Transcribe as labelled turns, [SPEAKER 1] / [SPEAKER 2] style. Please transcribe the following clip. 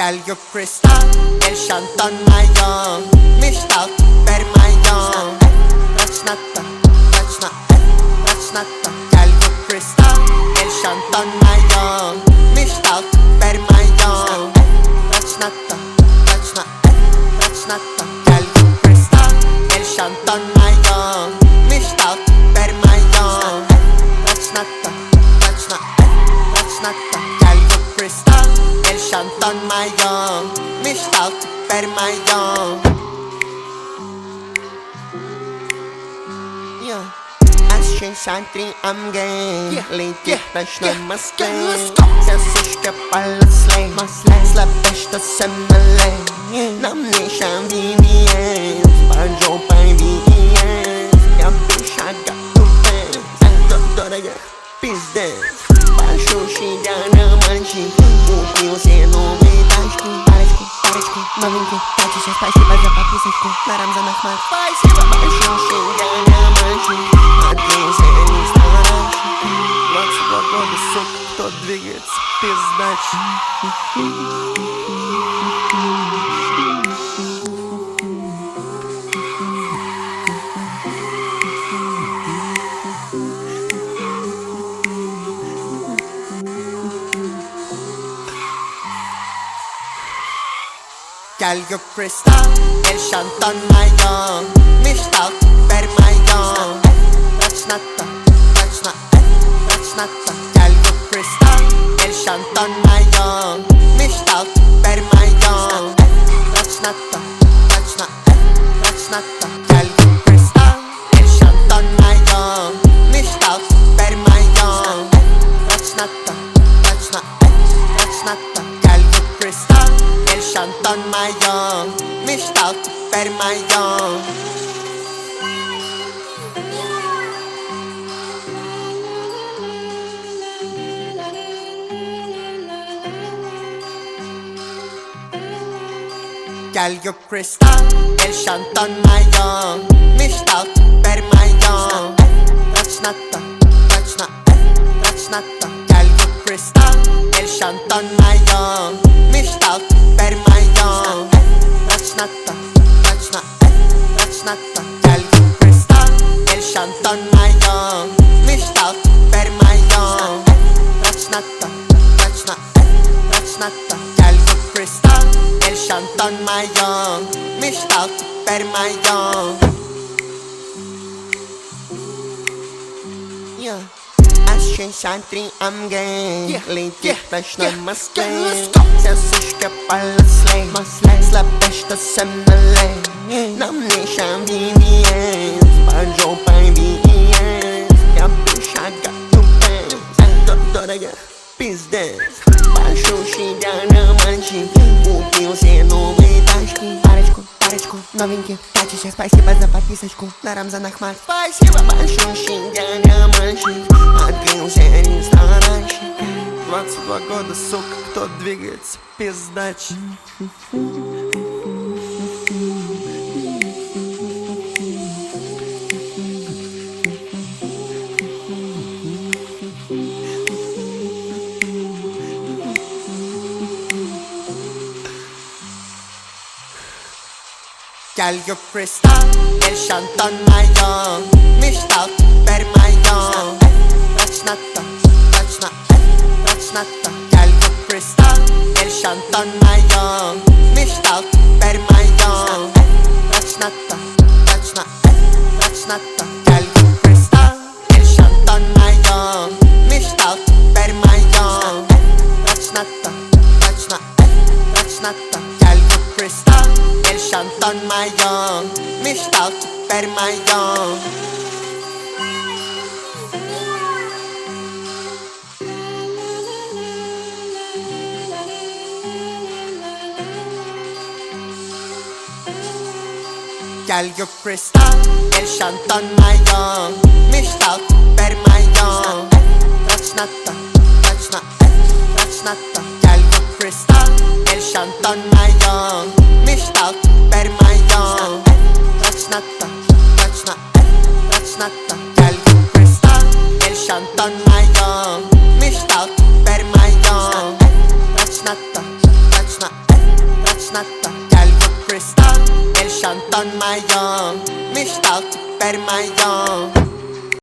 [SPEAKER 1] Girl, you crystal, el shantan mayon. Mishtal, per mayon. That's not the, that's not, that's not the. Girl, you crystal, el shantan mayon. Mishtal, per mayon. That's not the, that's not, that's not the. Girl, you crystal, el shantan mayon. Mishtal, per mayon. That's not the, that's not, that's not the. Girl, you crystal, el shantan mayon. Mishtal, per mayon. Santri am gay, lejty też na maskę. Zasuszkę palaclej, slapeszta semelej. Na mnie się VVS, bardzo PVS. Ja byszaga tu bez, doroga pizdes. Patrzył się na manci, kupił się nowe taśki. Pareczku, małynki, taci się spasiba za papiseczku. Na Ramzanach mat, spasiba. Patrzył się na manci. Годы, сука, кто двигается, пиздачи. Girl, you crystal, el shantan mayon. Mishtal, per mayon. That's not the, that's not, that's not the. Girl, you crystal, el shantan mayon. Mishtal, per mayon. That's not the, that's not, that's not the. Girl, you crystal, el shantan mayon. Mishtal, per mayon. That's not the, that's not, that's not the. Girl, you crystal, el shantan mayon. Mishtal, per mayon. Girl, you crystal, el shantan mayon. Mishtal, per mayon. That's not the, that's not, that's not the. Girl, you crystal, el shantan mayon. Mishtal, per mayon. That's not the, that's not, that's not the. Girl, you crystal, el shantan mayon. Mishtal, per mayon. That's not the, that's not, that's not the. Girl, you crystal, el shantan mayon. Mishtal, per mayon. Santri am gay, lejty też na maskę. Zasuszkę palaclej, slapeszta semelej. Na mnie się VVS, bardzo PVS. Ja byszaga tu bez, doroga pizdes. Patrzył się na manci, kupił się nowe taśki. Pareczku, nowinki, taci się spasiba za papiseczku. Na Ramzanach mat, spasiba. Patrzył się na manci, открыл все ресторанчик. 22 года, сука, кто двигается, пиздачи. Girl, you crystal, el shantan mayon. Mishtal, per mayon. That's not the, that's not, that's not the. Girl, you crystal, el shantan mayon. Mishtal, per mayon. That's not the, that's not, that's not the. Girl, you crystal, el shantan mayon. Mishtal, per mayon. That's not the, that's not, that's not the. Girl, you crystal, el shantan mayon. Mishtal, per mayon. Girl, you crystal, el shantan mayon. Mishtal, per mayon. That's not the, that's not, that's not the. Girl, you crystal, el shantan mayon. Mishtal, per mayon. That's not the, that's not, that's not the. Girl, you crystal, el shantan mayon. Mishtal, per mayon. That's not the, that's not. тошнота. Гель кристалл, эль шантон моё, мечтал теперь моё.